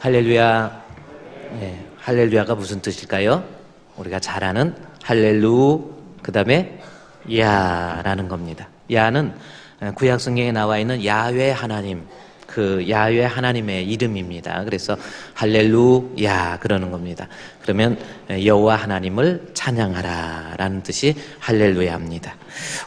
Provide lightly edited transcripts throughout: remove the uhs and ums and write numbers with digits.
할렐루야. 네, 할렐루야가 무슨 뜻일까요? 우리가 잘 아는 할렐루, 그 다음에 야라는 겁니다. 야는 구약 성경에 나와 있는 야훼 하나님, 그 야훼 하나님의 이름입니다. 그래서 할렐루야 그러는 겁니다. 그러면 여호와 하나님을 찬양하라 라는 뜻이 할렐루야입니다.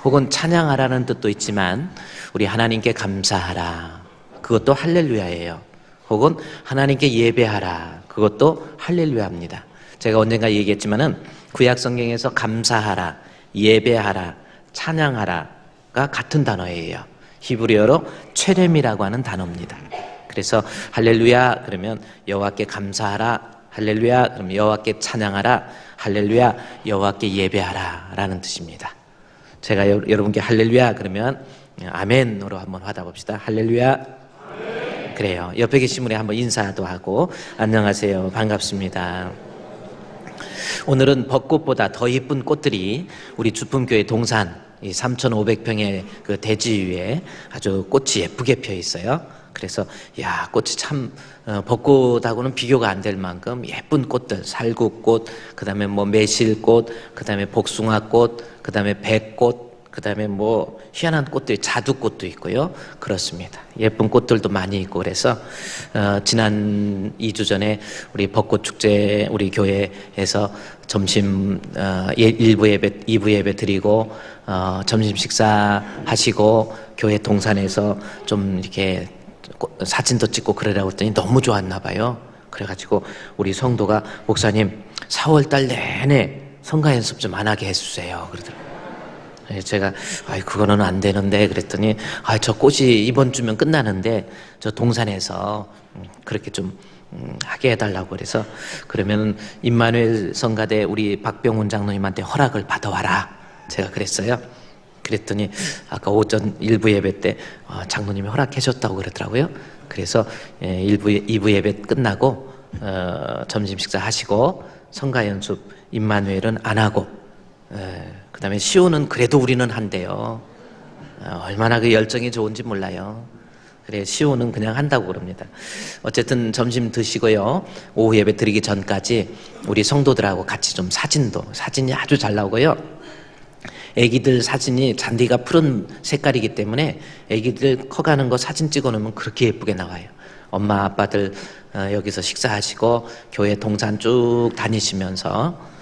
혹은 찬양하라는 뜻도 있지만 우리 하나님께 감사하라, 그것도 할렐루야예요. 혹은 하나님께 예배하라, 그것도 할렐루야입니다. 제가 언젠가 얘기했지만은 구약 성경에서 감사하라, 예배하라, 찬양하라가 같은 단어예요. 히브리어로 체렘이라고 하는 단어입니다. 그래서 할렐루야 그러면 여호와께 감사하라, 할렐루야 그러면 여호와께 찬양하라, 할렐루야 여호와께 예배하라 라는 뜻입니다. 제가 여러분께 할렐루야 그러면 아멘으로 한번 받아봅시다. 할렐루야. 그래요. 옆에 계신 분이 한번 인사도 하고 안녕하세요, 반갑습니다. 오늘은 벚꽃보다 더 예쁜 꽃들이 우리 주품교회 동산 이 3,500평의 그 대지 위에 아주 꽃이 예쁘게 펴 있어요. 그래서 야, 꽃이 참 벚꽃하고는 비교가 안 될 만큼 예쁜 꽃들, 살구꽃, 그다음에 뭐 매실꽃, 그다음에 복숭아꽃, 그다음에 백꽃, 그다음에 뭐 희한한 꽃들이 자두꽃도 있고요. 그렇습니다. 예쁜 꽃들도 많이 있고 그래서 지난 2주 전에 우리 벚꽃 축제 우리 교회에서 점심 1부 예배, 2부 예배 드리고 점심 식사 하시고 교회 동산에서 좀 이렇게 사진도 찍고 그러라고 했더니 너무 좋았나 봐요. 그래가지고 우리 성도가 목사님 4월달 내내 성가 연습 좀 안 하게 해주세요 그러더라고요. 제가 그거는 안 되는데 그랬더니 저 꽃이 이번 주면 끝나는데 저 동산에서 그렇게 좀 하게 해달라고 그래서 그러면 임마누엘 성가대 우리 박병훈 장로님한테 허락을 받아와라 제가 그랬어요. 그랬더니 아까 오전 1부 예배 때 장로님이 허락해 줬다고 그러더라고요. 그래서 2부 예배 끝나고 점심 식사 하시고 성가 연습 임마누엘은 안 하고 그 다음에 시오는 그래도 우리는 한대요. 얼마나 그 열정이 좋은지 몰라요. 그래 시오는 그냥 한다고 그럽니다. 어쨌든 점심 드시고요, 오후 예배 드리기 전까지 우리 성도들하고 같이 좀 사진이 아주 잘 나오고요. 애기들 사진이 잔디가 푸른 색깔이기 때문에 애기들 커가는 거 사진 찍어 놓으면 그렇게 예쁘게 나와요. 엄마 아빠들 여기서 식사하시고 교회 동산 쭉 다니시면서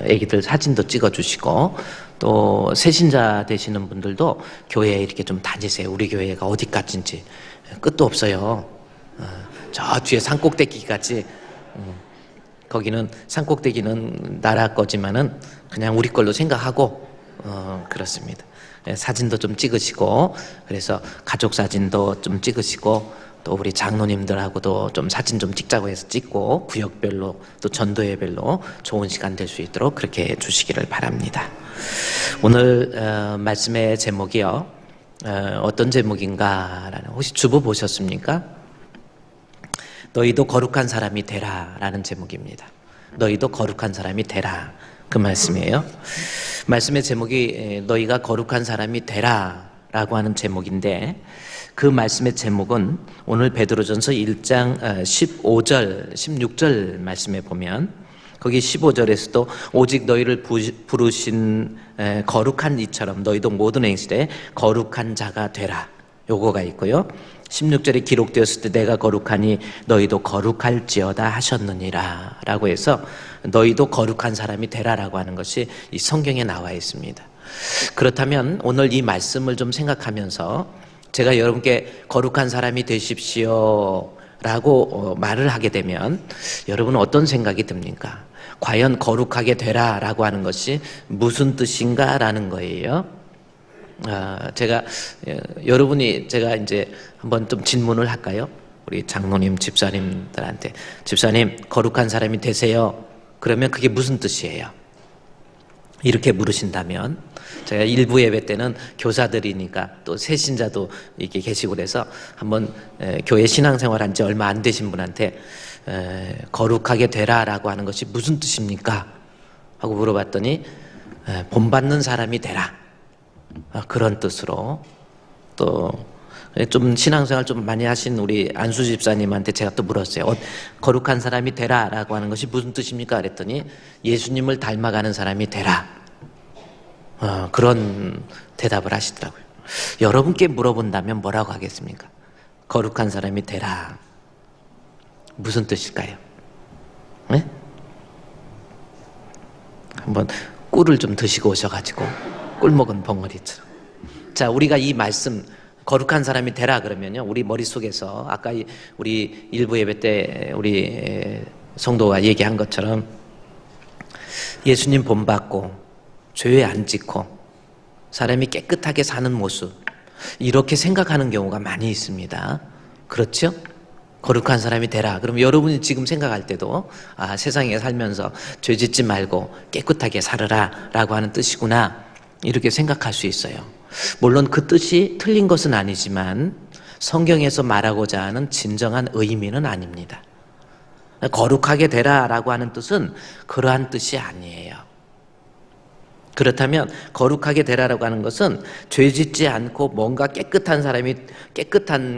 애기들 사진도 찍어주시고 또 새신자 되시는 분들도 교회에 이렇게 좀 다니세요. 우리 교회가 어디까지인지 끝도 없어요. 저 뒤에 산꼭대기까지 거기는 산꼭대기는 나라 거지만은 그냥 우리 걸로 생각하고 그렇습니다. 사진도 좀 찍으시고 그래서 가족 사진도 좀 찍으시고 또 우리 장로님들하고도 좀 사진 좀 찍자고 해서 찍고 구역별로 또 전도회별로 좋은 시간 될 수 있도록 그렇게 해주시기를 바랍니다. 오늘 말씀의 제목이요, 어떤 제목인가라는, 혹시 주보 보셨습니까? 너희도 거룩한 사람이 되라 라는 제목입니다. 너희도 거룩한 사람이 되라, 그 말씀이에요. 말씀의 제목이 너희가 거룩한 사람이 되라 라고 하는 제목인데 그 말씀의 제목은 오늘 베드로전서 1장 15절 16절 말씀에 보면 거기 15절에서도 오직 너희를 부르신 거룩한 이처럼 너희도 모든 행실에 거룩한 자가 되라 요거가 있고요. 16절에 기록되었을 때 내가 거룩하니 너희도 거룩할지어다 하셨느니라 라고 해서 너희도 거룩한 사람이 되라라고 하는 것이 이 성경에 나와 있습니다. 그렇다면 오늘 이 말씀을 좀 생각하면서 제가 여러분께 거룩한 사람이 되십시오 라고 말을 하게 되면 여러분은 어떤 생각이 듭니까? 과연 거룩하게 되라 라고 하는 것이 무슨 뜻인가 라는 거예요. 제가 이제 한번 좀 질문을 할까요? 우리 장로님, 집사님들한테 집사님 거룩한 사람이 되세요. 그러면 그게 무슨 뜻이에요? 이렇게 물으신다면 제가 일부 예배 때는 교사들이니까 또 새신자도 이렇게 계시고 그래서 한번 교회 신앙생활 한 지 얼마 안 되신 분한테 거룩하게 되라라고 하는 것이 무슨 뜻입니까? 하고 물어봤더니 본받는 사람이 되라 그런 뜻으로 또 좀 신앙생활 좀 많이 하신 우리 안수 집사님한테 제가 또 물었어요. 거룩한 사람이 되라라고 하는 것이 무슨 뜻입니까? 그랬더니 예수님을 닮아가는 사람이 되라. 그런 대답을 하시더라고요. 여러분께 물어본다면 뭐라고 하겠습니까? 거룩한 사람이 되라. 무슨 뜻일까요? 네? 한번 꿀을 좀 드시고 오셔가지고 꿀 먹은 벙어리처럼. 자, 우리가 이 말씀 거룩한 사람이 되라 그러면요, 우리 머릿속에서 아까 우리 일부 예배 때 우리 성도가 얘기한 것처럼 예수님 본받고 죄에 안 짓고 사람이 깨끗하게 사는 모습, 이렇게 생각하는 경우가 많이 있습니다. 그렇죠? 거룩한 사람이 되라. 그럼 여러분이 지금 생각할 때도 세상에 살면서 죄 짓지 말고 깨끗하게 살아라 라고 하는 뜻이구나, 이렇게 생각할 수 있어요. 물론 그 뜻이 틀린 것은 아니지만 성경에서 말하고자 하는 진정한 의미는 아닙니다. 거룩하게 되라 라고 하는 뜻은 그러한 뜻이 아니에요. 그렇다면 거룩하게 되라라고 하는 것은 죄 짓지 않고 뭔가 깨끗한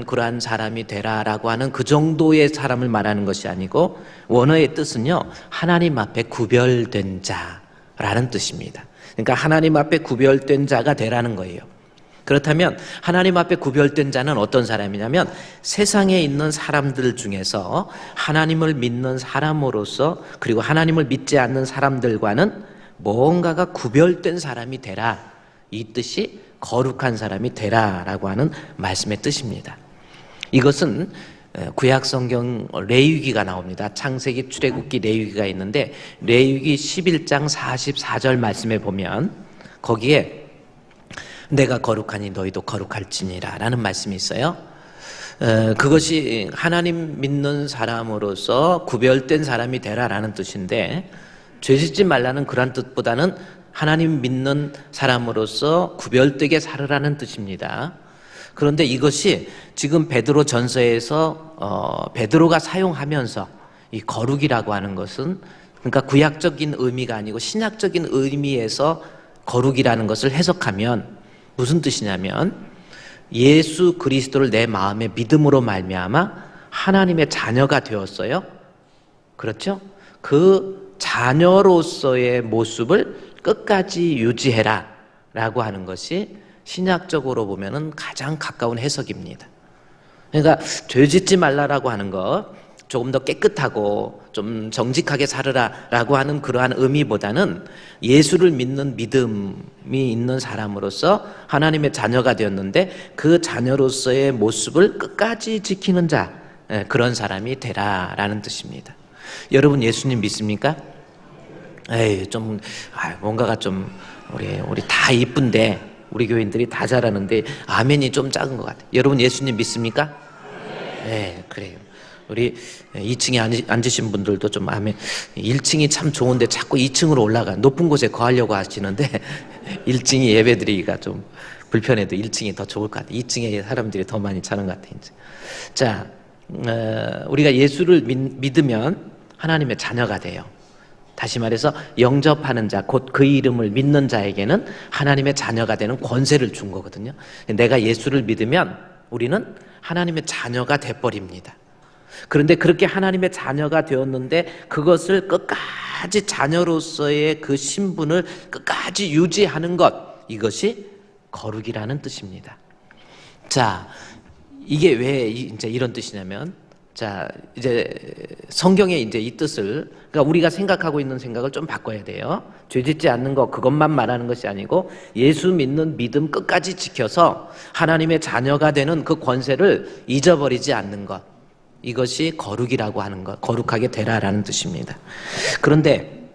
그러한 사람이 되라라고 하는 그 정도의 사람을 말하는 것이 아니고, 원어의 뜻은요, 하나님 앞에 구별된 자라는 뜻입니다. 그러니까 하나님 앞에 구별된 자가 되라는 거예요. 그렇다면 하나님 앞에 구별된 자는 어떤 사람이냐면, 세상에 있는 사람들 중에서 하나님을 믿는 사람으로서, 그리고 하나님을 믿지 않는 사람들과는 뭔가가 구별된 사람이 되라, 이 뜻이 거룩한 사람이 되라라고 하는 말씀의 뜻입니다. 이것은 구약 성경 레위기가 나옵니다. 창세기, 출애굽기, 레위기가 있는데 레위기 11장 44절 말씀에 보면 거기에 내가 거룩하니 너희도 거룩할지니라 라는 말씀이 있어요. 그것이 하나님 믿는 사람으로서 구별된 사람이 되라라는 뜻인데, 죄 짓지 말라는 그런 뜻보다는 하나님 믿는 사람으로서 구별되게 살으라는 뜻입니다. 그런데 이것이 지금 베드로 전서에서 베드로가 사용하면서 이 거룩이라고 하는 것은, 그러니까 구약적인 의미가 아니고 신약적인 의미에서 거룩이라는 것을 해석하면 무슨 뜻이냐면, 예수 그리스도를 내 마음의 믿음으로 말미암아 하나님의 자녀가 되었어요. 그렇죠? 그 자녀로서의 모습을 끝까지 유지해라 라고 하는 것이 신약적으로 보면은 가장 가까운 해석입니다. 그러니까 죄 짓지 말라라고 하는 것, 조금 더 깨끗하고 좀 정직하게 살으라 라고 하는 그러한 의미보다는 예수를 믿는 믿음이 있는 사람으로서 하나님의 자녀가 되었는데 그 자녀로서의 모습을 끝까지 지키는 자, 그런 사람이 되라 라는 뜻입니다. 여러분 예수님 믿습니까? 뭔가가 좀 우리 다 이쁜데, 우리 교인들이 다 잘하는데 아멘이 좀 작은 것 같아요. 여러분 예수님 믿습니까? 네, 그래요. 우리 2층에 앉으신 분들도 좀 아멘. 1층이 참 좋은데 자꾸 2층으로 올라가 높은 곳에 거하려고 하시는데 1층이 예배드리기가 좀 불편해도 1층이 더 좋을 것 같아요. 2층에 사람들이 더 많이 차는 것 같아요. 이제. 자, 우리가 예수를 믿으면 하나님의 자녀가 돼요. 다시 말해서 영접하는 자, 곧 그 이름을 믿는 자에게는 하나님의 자녀가 되는 권세를 준 거거든요. 내가 예수를 믿으면 우리는 하나님의 자녀가 돼버립니다. 그런데 그렇게 하나님의 자녀가 되었는데 그것을 끝까지 자녀로서의 그 신분을 끝까지 유지하는 것, 이것이 거룩이라는 뜻입니다. 자, 이게 왜 이제 이런 뜻이냐면, 자, 이제 성경에 이제 이 뜻을, 그러니까 우리가 생각하고 있는 생각을 좀 바꿔야 돼요. 죄 짓지 않는 것, 그것만 말하는 것이 아니고 예수 믿는 믿음 끝까지 지켜서 하나님의 자녀가 되는 그 권세를 잊어버리지 않는 것, 이것이 거룩이라고 하는 것, 거룩하게 되라라는 뜻입니다. 그런데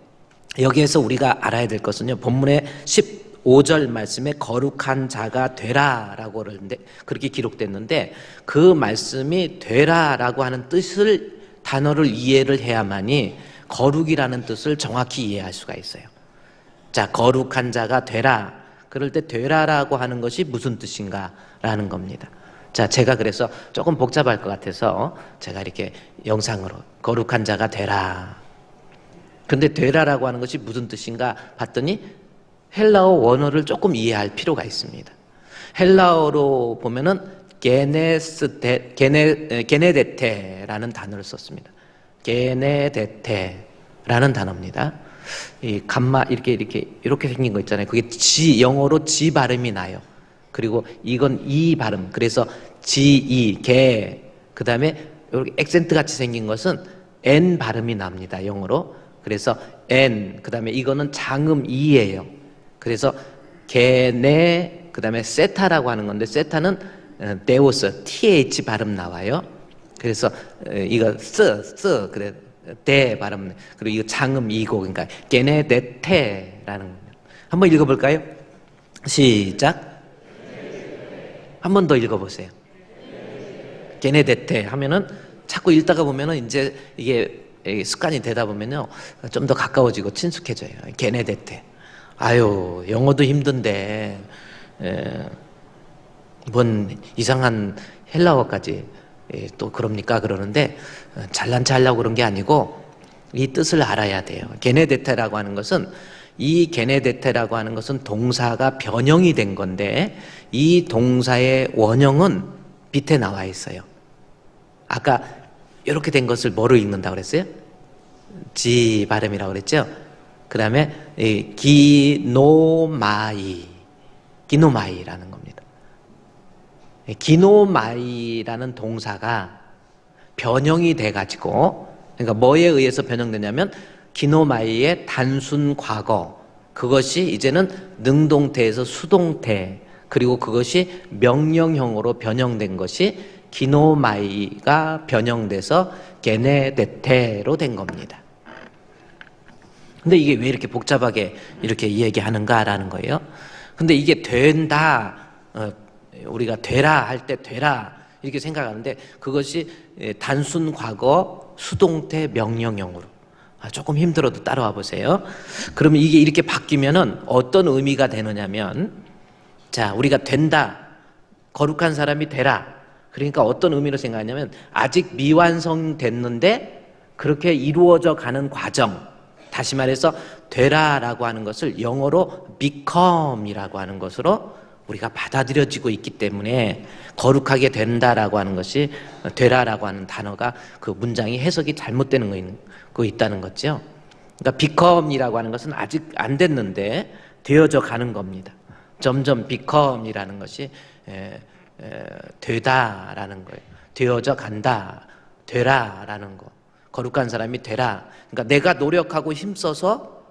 여기에서 우리가 알아야 될 것은요, 본문의 15절 말씀에 거룩한 자가 되라라고 그러는데, 그렇게 기록됐는데 그 말씀이 되라라고 하는 뜻을, 단어를 이해를 해야만이 거룩이라는 뜻을 정확히 이해할 수가 있어요. 자, 거룩한 자가 되라, 그럴 때 되라라고 하는 것이 무슨 뜻인가라는 겁니다. 자, 제가 그래서 조금 복잡할 것 같아서 제가 이렇게 영상으로 거룩한 자가 되라, 근데 되라라고 하는 것이 무슨 뜻인가 봤더니 헬라어 원어를 조금 이해할 필요가 있습니다. 헬라어로 보면은 게네데테라는 단어를 썼습니다. 게네데테라는 단어입니다. 이 감마 이렇게 생긴 거 있잖아요. 그게 영어로 지 발음이 나요. 그리고 이건 이 발음. 그래서 그다음에 이렇게 액센트 같이 생긴 것은 N 발음이 납니다. 영어로. 그래서 N, 그다음에 이거는 장음 E예요. 그래서 그다음에 세타라고 하는 건데, 세타는 데오스, TH 발음 나와요. 그래서 이거 그래 대 발음. 그리고 이거 장음 이고, 그러니까 게네데테라는 겁니다. 한번 읽어볼까요? 시작. 한 번 더 읽어보세요. 게네데테 하면은 자꾸 읽다가 보면은 이제 이게 습관이 되다 보면요 좀 더 가까워지고 친숙해져요. 게네데테. 아유, 영어도 힘든데 뭔 이상한 헬라어까지 또 그럽니까? 그러는데 잘난 체 하려고 그런 게 아니고 이 뜻을 알아야 돼요. 게네데테라고 하는 것은, 이 게네데테라고 하는 것은 동사가 변형이 된 건데, 이 동사의 원형은 밑에 나와 있어요. 아까 이렇게 된 것을 뭐로 읽는다고 그랬어요? 지 발음이라고 그랬죠? 그 다음에 기노마이라는 겁니다. 기노마이라는 동사가 변형이 돼가지고, 그러니까 뭐에 의해서 변형되냐면 기노마이의 단순 과거, 그것이 이제는 능동태에서 수동태, 그리고 그것이 명령형으로 변형된 것이 기노마이가 변형돼서 게네데테로 된 겁니다. 근데 이게 왜 이렇게 복잡하게 이렇게 이야기하는가라는 거예요. 근데 이게 된다, 우리가 되라 할 때 되라 이렇게 생각하는데, 그것이 단순 과거 수동태 명령형으로. 조금 힘들어도 따라와 보세요. 그러면 이게 이렇게 바뀌면은 어떤 의미가 되느냐면, 자, 우리가 된다, 거룩한 사람이 되라. 그러니까 어떤 의미로 생각하냐면, 아직 미완성됐는데 그렇게 이루어져 가는 과정, 다시 말해서 되라라고 하는 것을 영어로 become이라고 하는 것으로 우리가 받아들여지고 있기 때문에, 거룩하게 된다라고 하는 것이 되라라고 하는 단어가, 그 문장이 해석이 잘못되는 거 있다는 거죠. 그러니까 become이라고 하는 것은 아직 안 됐는데 되어져 가는 겁니다. 점점 become이라는 것이 되다라는 거예요. 되어져 간다, 되라라는 거. 거룩한 사람이 되라. 그러니까 내가 노력하고 힘써서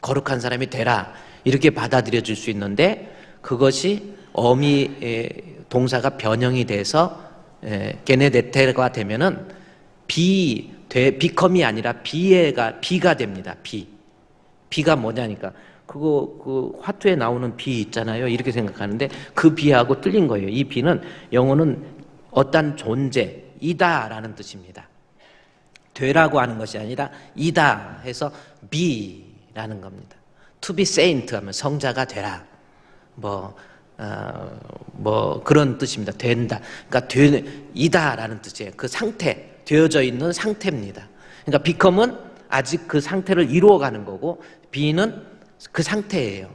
거룩한 사람이 되라, 이렇게 받아들여질 수 있는데, 그것이 동사가 변형이 돼서 게네데테가 되면은 비컴이 아니라 비가 됩니다. 비가 뭐냐니까, 그 화투에 나오는 비 있잖아요. 이렇게 생각하는데 그 비하고 틀린 거예요. 이 비는 영어는 어떤 존재, 이다라는 뜻입니다. 되라고 하는 것이 아니라 이다 해서 be라는 겁니다. To be saint 하면 성자가 되라, 뭐 그런 뜻입니다. 된다. 그러니까 이다라는 뜻이에요. 그 상태, 되어져 있는 상태입니다. 그러니까 become은 아직 그 상태를 이루어가는 거고, be는 그 상태예요.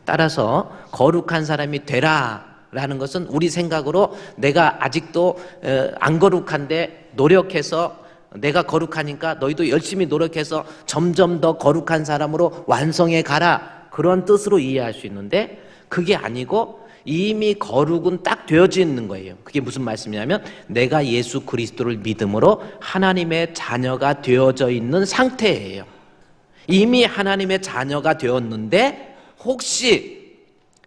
따라서 거룩한 사람이 되라라는 것은 우리 생각으로 내가 아직도 안 거룩한데 노력해서, 내가 거룩하니까 너희도 열심히 노력해서 점점 더 거룩한 사람으로 완성해 가라, 그런 뜻으로 이해할 수 있는데, 그게 아니고 이미 거룩은 딱 되어져 있는 거예요. 그게 무슨 말씀이냐면, 내가 예수 그리스도를 믿음으로 하나님의 자녀가 되어져 있는 상태예요. 이미 하나님의 자녀가 되었는데, 혹시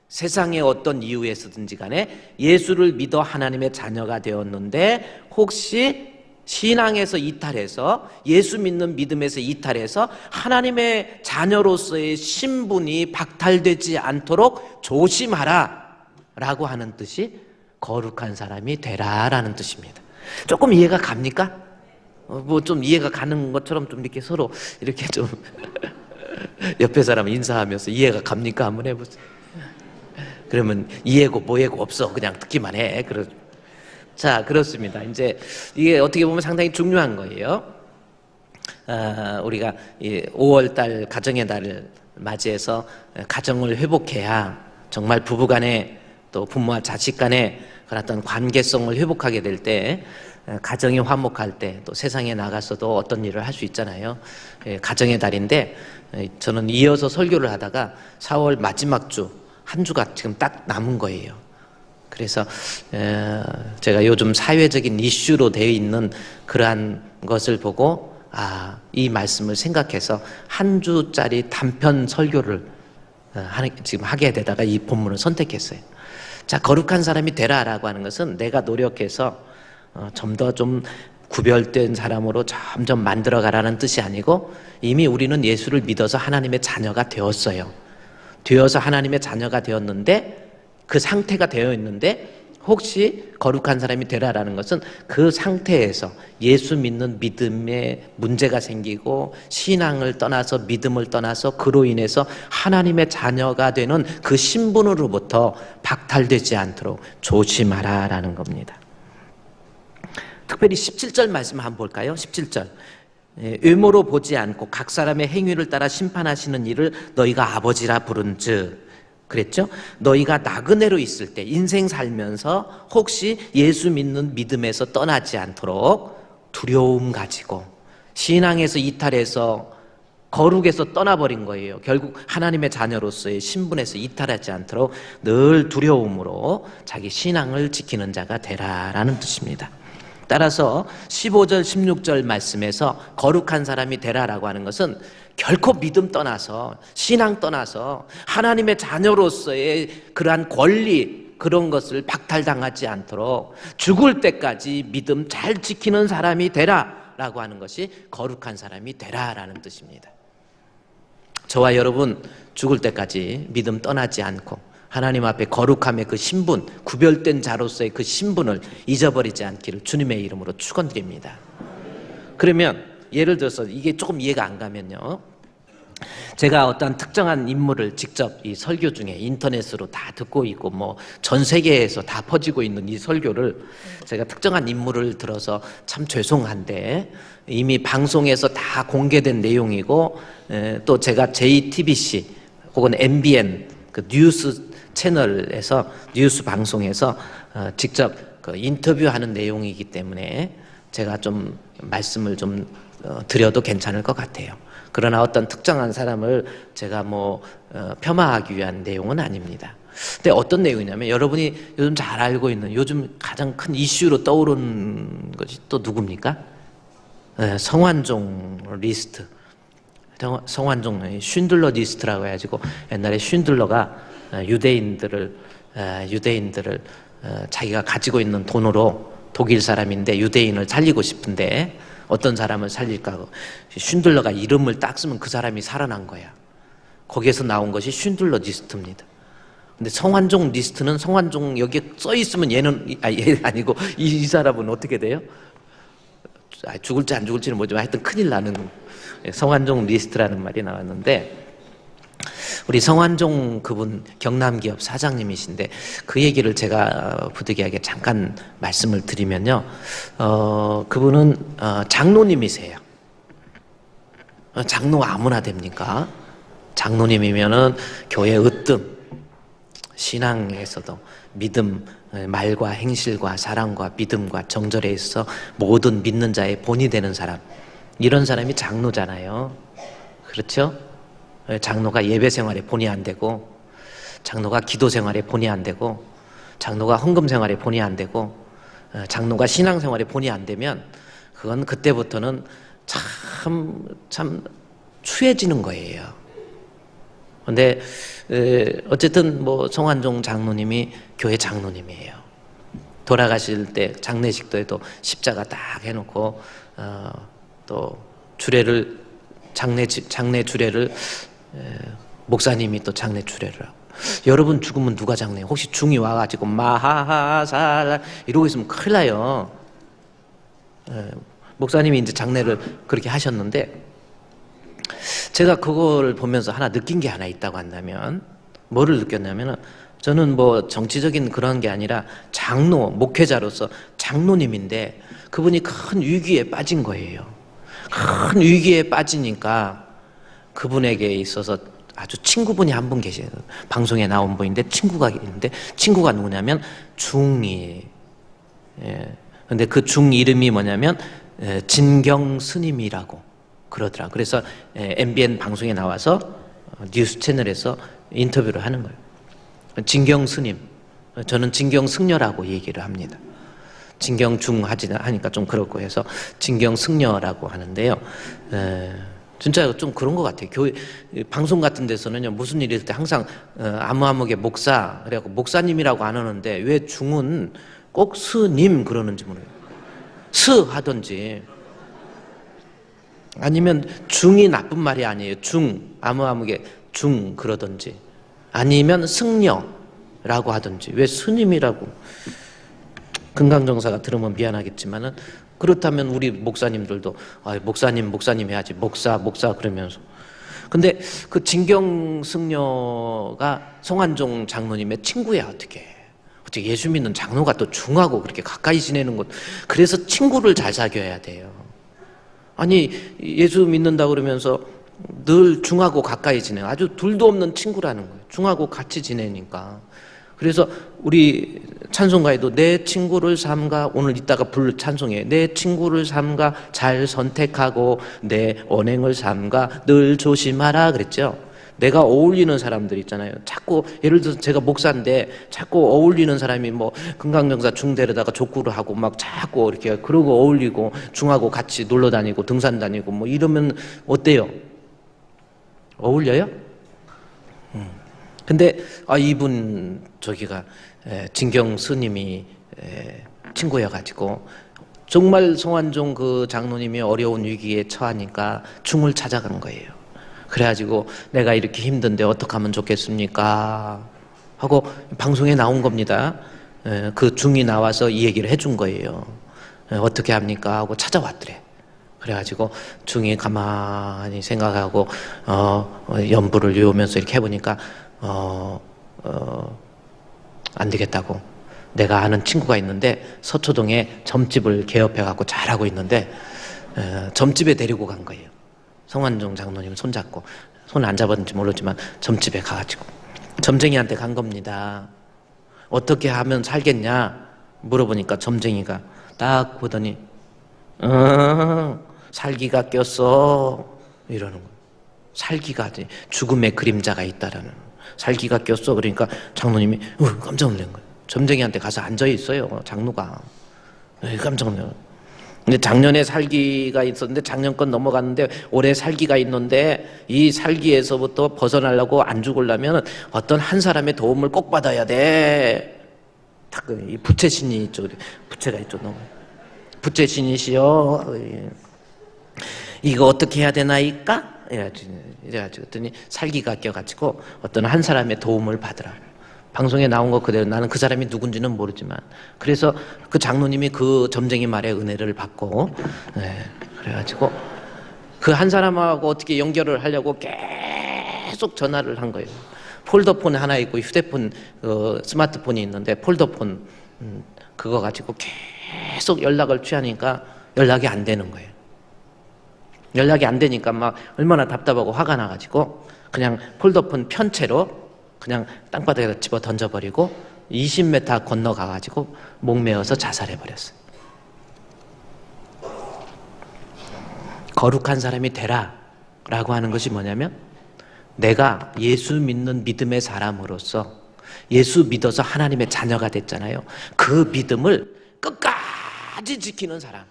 세상의 어떤 이유에서든지 간에 예수를 믿어 하나님의 자녀가 되었는데, 혹시 신앙에서 이탈해서, 예수 믿는 믿음에서 이탈해서 하나님의 자녀로서의 신분이 박탈되지 않도록 조심하라 라고 하는 뜻이 거룩한 사람이 되라라는 뜻입니다. 조금 이해가 갑니까? 뭐 좀 이해가 가는 것처럼 좀 이렇게 서로 이렇게 좀 옆에 사람 인사하면서 이해가 갑니까? 한번 해보세요. 그러면 이해고 뭐해고 없어, 그냥 듣기만 해. 자, 그렇습니다. 이제 이게 어떻게 보면 상당히 중요한 거예요. 우리가 5월달 가정의 달을 맞이해서 가정을 회복해야 정말 부부간에, 또 부모와 자식 간에 그런 어떤 관계성을 회복하게 될 때, 가정이 화목할 때, 또 세상에 나가서도 어떤 일을 할 수 있잖아요. 가정의 달인데, 저는 이어서 설교를 하다가 4월 마지막 주, 한 주가 지금 딱 남은 거예요. 그래서 제가 요즘 사회적인 이슈로 되어 있는 그러한 것을 보고 이 말씀을 생각해서 한 주짜리 단편 설교를 지금 하게 되다가 이 본문을 선택했어요. 자, 거룩한 사람이 되라라고 하는 것은 내가 노력해서 좀 더 좀 구별된 사람으로 점점 만들어가라는 뜻이 아니고, 이미 우리는 예수를 믿어서 하나님의 자녀가 되었어요. 되어서 하나님의 자녀가 되었는데, 그 상태가 되어 있는데, 혹시 거룩한 사람이 되라라는 것은 그 상태에서 예수 믿는 믿음에 문제가 생기고 신앙을 떠나서 믿음을 떠나서 그로 인해서 하나님의 자녀가 되는 그 신분으로부터 박탈되지 않도록 조심하라라는 겁니다. 특별히 17절 말씀 한번 볼까요? 17절. 외모로 보지 않고 각 사람의 행위를 따라 심판하시는 이를 너희가 아버지라 부른즉, 그랬죠? 너희가 나그네로 있을 때 인생 살면서 혹시 예수 믿는 믿음에서 떠나지 않도록 두려움 가지고, 신앙에서 이탈해서 거룩에서 떠나버린 거예요. 결국 하나님의 자녀로서의 신분에서 이탈하지 않도록 늘 두려움으로 자기 신앙을 지키는 자가 되라라는 뜻입니다. 따라서 15절 16절 말씀에서 거룩한 사람이 되라라고 하는 것은 결코 믿음 떠나서 신앙 떠나서 하나님의 자녀로서의 그러한 권리, 그런 것을 박탈당하지 않도록 죽을 때까지 믿음 잘 지키는 사람이 되라라고 하는 것이 거룩한 사람이 되라라는 뜻입니다. 저와 여러분 죽을 때까지 믿음 떠나지 않고 하나님 앞에 거룩함의 그 신분, 구별된 자로서의 그 신분을 잊어버리지 않기를 주님의 이름으로 축원드립니다. 그러면 예를 들어서 이게 조금 이해가 안 가면요, 제가 어떤 특정한 인물을 직접 이 설교 중에 인터넷으로 다 듣고 있고 뭐 전 세계에서 다 퍼지고 있는 이 설교를 제가 특정한 인물을 들어서 참 죄송한데, 이미 방송에서 다 공개된 내용이고, 또 제가 JTBC 혹은 MBN 그 뉴스 채널에서, 뉴스 방송에서 직접 그 인터뷰하는 내용이기 때문에 제가 좀 말씀을 좀 드려도 괜찮을 것 같아요. 그러나 어떤 특정한 사람을 제가 폄하하기 위한 내용은 아닙니다. 근데 어떤 내용이냐면, 여러분이 요즘 잘 알고 있는, 요즘 가장 큰 이슈로 떠오르는 것이 또 누굽니까? 성완종 리스트. 성완종 쉰들러 리스트라고 해가지고, 옛날에 쉰들러가 유대인들을 자기가 가지고 있는 돈으로, 독일 사람인데 유대인을 살리고 싶은데 어떤 사람을 살릴까 하고 쉰들러가 이름을 딱 쓰면 그 사람이 살아난 거야. 거기에서 나온 것이 쉰들러 리스트입니다. 근데 성완종 리스트는, 성완종 여기에 써 있으면 얘 아니고 이 사람은 어떻게 돼요? 죽을지 안 죽을지는 모르지만 하여튼 큰일 나는 성완종 리스트라는 말이 나왔는데, 우리 성완종 그분 경남기업 사장님이신데 그 얘기를 제가 부득이하게 잠깐 말씀을 드리면요, 그분은 장로님이세요. 장로 아무나 됩니까? 장로님이면은 교회 으뜸, 신앙에서도 믿음, 말과 행실과 사랑과 믿음과 정절에 있어 모든 믿는 자의 본이 되는 사람, 이런 사람이 장로잖아요. 그렇죠? 장로가 예배 생활에 본이 안 되고, 장로가 기도 생활에 본이 안 되고, 장로가 헌금 생활에 본이 안 되고, 장로가 신앙 생활에 본이 안 되면 그건 그때부터는 참 추해지는 거예요. 근데 어쨌든 성완종 장로님이 교회 장로님이에요. 돌아가실 때 장례식도에도 십자가 딱 해놓고 또 주례를, 장례 주례를 목사님이 또 장례 주례를 하고. 여러분 죽으면 누가 장례? 혹시 중이 와가지고 마하살 이러고 있으면 큰일 나요. 목사님이 이제 장례를 그렇게 하셨는데, 제가 그걸 보면서 하나 느낀 게 하나 있다고 한다면, 뭐를 느꼈냐면은, 저는 정치적인 그런 게 아니라 장로, 목회자로서 장로님인데 그분이 큰 위기에 빠진 거예요. 큰 위기에 빠지니까 그분에게 있어서 아주 친구분이 한 분 계세요. 방송에 나온 분인데 친구가 있는데 친구가 누구냐면 중이. 예. 근데 그 중 이름이 뭐냐면 진경 스님이라고 그러더라. 그래서 MBN 방송에 나와서 뉴스 채널에서 인터뷰를 하는 거예요. 진경 스님. 저는 진경 승려라고 얘기를 합니다. 진경 중 하니까 좀 그렇고 해서 진경 승려라고 하는데요. 진짜 좀 그런 것 같아요. 교회 방송 같은 데서는요, 무슨 일이 있을 때 항상 아무아무개 목사 그래갖고 목사님이라고 안 하는데 왜 중은 꼭 스님 그러는지 모르겠어요. 스 하든지 아니면 중이 나쁜 말이 아니에요. 중 아무아무개 중 그러든지 아니면 승려라고 하든지 왜 스님이라고. 금강정사가 들으면 미안하겠지만은 그렇다면 우리 목사님들도 목사님 해야지 목사 그러면서. 근데 그 진경 승려가 송한종 장로님의 친구야. 어떻게 예수 믿는 장로가 또 중하고 그렇게 가까이 지내는 것. 그래서 친구를 잘 사귀어야 돼요. 아니 예수 믿는다 그러면서 늘 중하고 가까이 지내. 아주 둘도 없는 친구라는 거예요. 중하고 같이 지내니까. 그래서 우리 찬송가에도 내 친구를 삼가, 오늘 이따가 부를 찬송에 내 친구를 삼가 잘 선택하고 내 언행을 삼가 늘 조심하라 그랬죠. 내가 어울리는 사람들 있잖아요. 자꾸 예를 들어서 제가 목사인데 자꾸 어울리는 사람이 뭐 금강정사 중대로다가 족구를 하고 막 자꾸 이렇게 그러고 어울리고 중하고 같이 놀러 다니고 등산 다니고 뭐 이러면 어때요? 어울려요? 근데 이분 저기가 진경 스님이 친구여가지고 정말 송한종 그 장로님이 어려운 위기에 처하니까 중을 찾아간 거예요. 그래가지고 내가 이렇게 힘든데 어떻게 하면 좋겠습니까? 하고 방송에 나온 겁니다. 그 중이 나와서 이 얘기를 해준 거예요. 어떻게 합니까? 하고 찾아왔더래. 그래가지고 중이 가만히 생각하고 연부를 외우면서 이렇게 해보니까 안 되겠다고. 내가 아는 친구가 있는데 서초동에 점집을 개업해갖고 잘하고 있는데 점집에 데리고 간 거예요. 송한종 장로님 손잡고. 손 안 잡았는지 모르지만 점집에 가가지고 점쟁이한테 간 겁니다. 어떻게 하면 살겠냐 물어보니까 점쟁이가 딱 보더니 살기가 꼈어 이러는 거예요. 살기가 죽음의 그림자가 있다라는. 살기가 꼈어. 그러니까 장로님이 깜짝 놀란 거예요. 점쟁이한테 가서 앉아 있어요. 장로가 깜짝 놀라요. 근데 작년에 살기가 있었는데 작년 건 넘어갔는데 올해 살기가 있는데 이 살기에서부터 벗어나려고 안 죽으려면 어떤 한 사람의 도움을 꼭 받아야 돼. 딱 이 부채신이 있죠. 부채가 있죠. 부채신이시여 이거 어떻게 해야 되나이까? 이래가지고 그랬더니 살기가 껴가지고 어떤 한 사람의 도움을 받으라. 방송에 나온 거 그대로. 나는 그 사람이 누군지는 모르지만 그래서 그 장로님이 그 점쟁이 말에 은혜를 받고 그래가지고 그 한 사람하고 어떻게 연결을 하려고 계속 전화를 한 거예요. 폴더폰 하나 있고 휴대폰 스마트폰이 있는데 폴더폰 그거 가지고 계속 연락을 취하니까 연락이 안 되는 거예요. 연락이 안 되니까 막 얼마나 답답하고 화가 나가지고 그냥 폴더폰 편채로 그냥 땅바닥에다 집어 던져버리고 20m 건너가가지고 목매어서 자살해버렸어요. 거룩한 사람이 되라 라고 하는 것이 뭐냐면 내가 예수 믿는 믿음의 사람으로서 예수 믿어서 하나님의 자녀가 됐잖아요. 그 믿음을 끝까지 지키는 사람.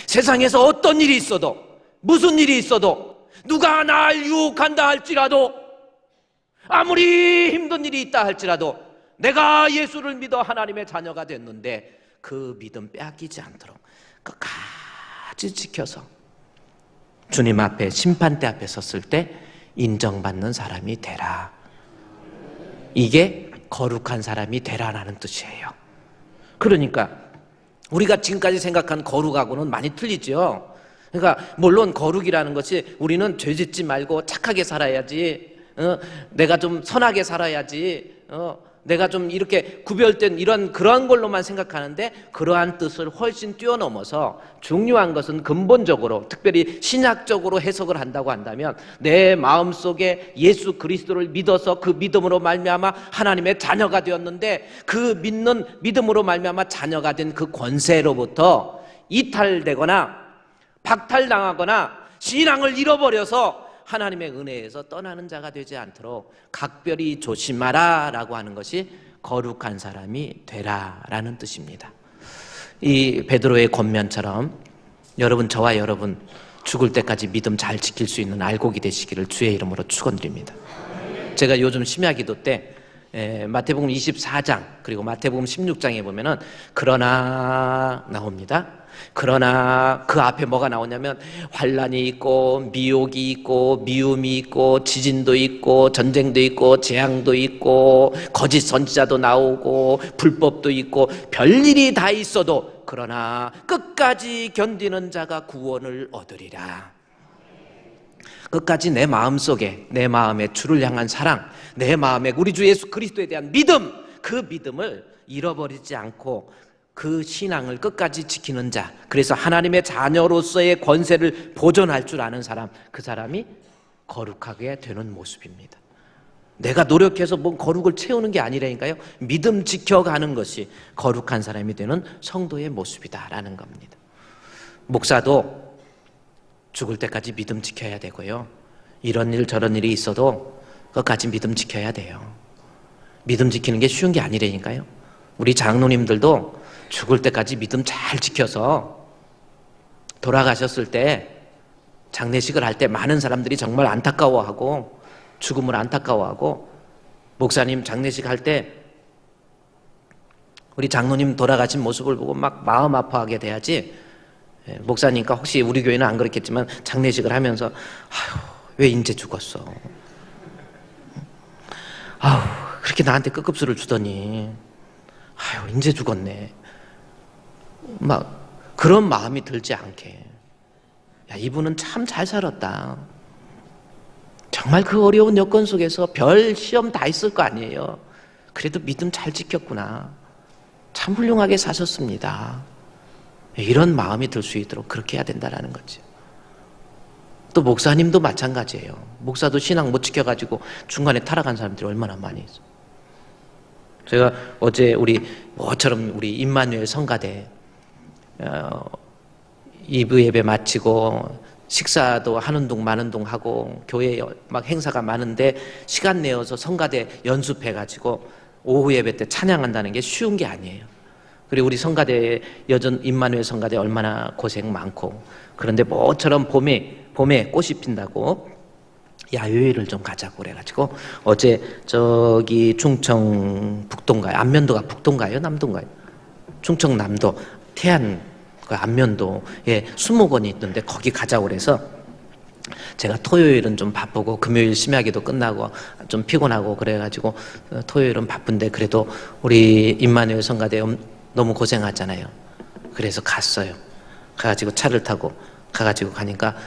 세상에서 어떤 일이 있어도 무슨 일이 있어도 누가 날 유혹한다 할지라도 아무리 힘든 일이 있다 할지라도 내가 예수를 믿어 하나님의 자녀가 됐는데 그 믿음 빼앗기지 않도록 끝까지 지켜서 주님 앞에 심판대 앞에 섰을 때 인정받는 사람이 되라. 이게 거룩한 사람이 되라라는 뜻이에요. 그러니까 우리가 지금까지 생각한 거룩하고는 많이 틀리죠. 그러니까 물론 거룩이라는 것이 우리는 죄 짓지 말고 착하게 살아야지, 내가 좀 선하게 살아야지, 내가 좀 이렇게 구별된 그러한 걸로만 생각하는데 그러한 뜻을 훨씬 뛰어넘어서 중요한 것은 근본적으로 특별히 신학적으로 해석을 한다고 한다면 내 마음속에 예수 그리스도를 믿어서 그 믿음으로 말미암아 하나님의 자녀가 되었는데 그 믿는 믿음으로 말미암아 자녀가 된 그 권세로부터 이탈되거나 박탈당하거나 신앙을 잃어버려서 하나님의 은혜에서 떠나는 자가 되지 않도록 각별히 조심하라 라고 하는 것이 거룩한 사람이 되라 라는 뜻입니다. 이 베드로의 권면처럼 여러분, 저와 여러분 죽을 때까지 믿음 잘 지킬 수 있는 알곡이 되시기를 주의 이름으로 축원드립니다. 제가 요즘 심야기도 때 마태복음 24장 그리고 마태복음 16장에 보면은 그러나 나옵니다. 그러나 그 앞에 뭐가 나오냐면 환난이 있고 미혹이 있고 미움이 있고 지진도 있고 전쟁도 있고 재앙도 있고 거짓 선지자도 나오고 불법도 있고 별일이 다 있어도 그러나 끝까지 견디는 자가 구원을 얻으리라. 끝까지 내 마음속에 내 마음의 주를 향한 사랑, 내 마음에 우리 주 예수 그리스도에 대한 믿음, 그 믿음을 잃어버리지 않고 그 신앙을 끝까지 지키는 자, 그래서 하나님의 자녀로서의 권세를 보존할 줄 아는 사람, 그 사람이 거룩하게 되는 모습입니다. 내가 노력해서 뭔 거룩을 채우는 게 아니라니까요. 믿음 지켜가는 것이 거룩한 사람이 되는 성도의 모습이다라는 겁니다. 목사도 죽을 때까지 믿음 지켜야 되고요. 이런 일 저런 일이 있어도 끝까지 믿음 지켜야 돼요. 믿음 지키는 게 쉬운 게 아니라니까요. 우리 장로님들도 죽을 때까지 믿음 잘 지켜서 돌아가셨을 때 장례식을 할 때 많은 사람들이 정말 안타까워하고 죽음을 안타까워하고 목사님 장례식 할 때 우리 장로님 돌아가신 모습을 보고 막 마음 아파하게 돼야지. 목사님과 혹시 우리 교회는 안 그렇겠지만 장례식을 하면서 아휴 왜 인제 죽었어, 아휴 그렇게 나한테 끄급수를 주더니 아휴 인제 죽었네, 막 그런 마음이 들지 않게, 야 이분은 참 잘 살았다, 정말 그 어려운 여건 속에서 별 시험 다 있을 거 아니에요. 그래도 믿음 잘 지켰구나, 참 훌륭하게 사셨습니다, 이런 마음이 들 수 있도록 그렇게 해야 된다는 거죠. 또 목사님도 마찬가지예요. 목사도 신앙 못 지켜가지고 중간에 타락한 사람들이 얼마나 많이 있어요. 제가 어제 모처럼 우리 임마누엘 성가대 2부 예배 마치고 식사도 하는 동 마는 동 하고 교회 막 행사가 많은데 시간 내어서 성가대 연습해가지고 오후 예배 때 찬양한다는 게 쉬운 게 아니에요. 그리고 우리 성가대 여전 임마누엘 성가대 얼마나 고생 많고, 그런데 모처럼 봄에 꽃이 핀다고 야유회를 좀 가자고 그래가지고 어제 저기 충청 북동가요, 안면도가 북동가요, 남동가요? 충청 남도 태안 그 안면도에 수목원이 있던데 거기 가자고 그래서 제가 토요일은 좀 바쁘고 금요일 심야기도 끝나고 좀 피곤하고 그래가지고 토요일은 바쁜데 그래도 우리 임마누엘 성가대 너무 고생하잖아요. 그래서 갔어요. 가가지고 차를 타고 가가지고 가니까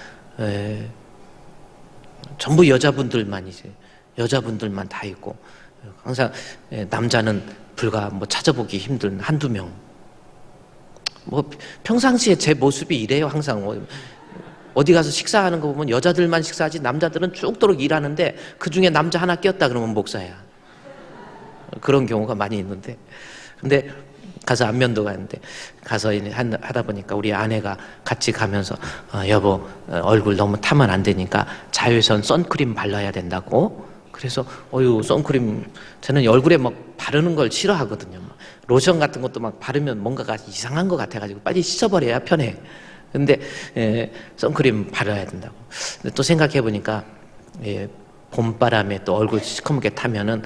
전부 여자분들만 다 있고, 항상 남자는 불과 뭐 찾아보기 힘든 한두 명. 뭐 평상시에 제 모습이 이래요. 항상 어디 가서 식사하는 거 보면 여자들만 식사하지 남자들은 쭉도록 일하는데 그 중에 남자 하나 꼈다 그러면 목사야. 그런 경우가 많이 있는데, 근데 가서 안면도 가는데 가서 하다 보니까 우리 아내가 같이 가면서 여보 얼굴 너무 타면 안 되니까 자외선 선크림 발라야 된다고. 그래서 선크림, 저는 얼굴에 막 바르는 걸 싫어하거든요. 로션 같은 것도 막 바르면 뭔가가 이상한 것 같아가지고 빨리 씻어버려야 편해. 근데 선크림 바르야 된다고. 근데 또 생각해 보니까 봄바람에 또 얼굴 시커멓게 타면은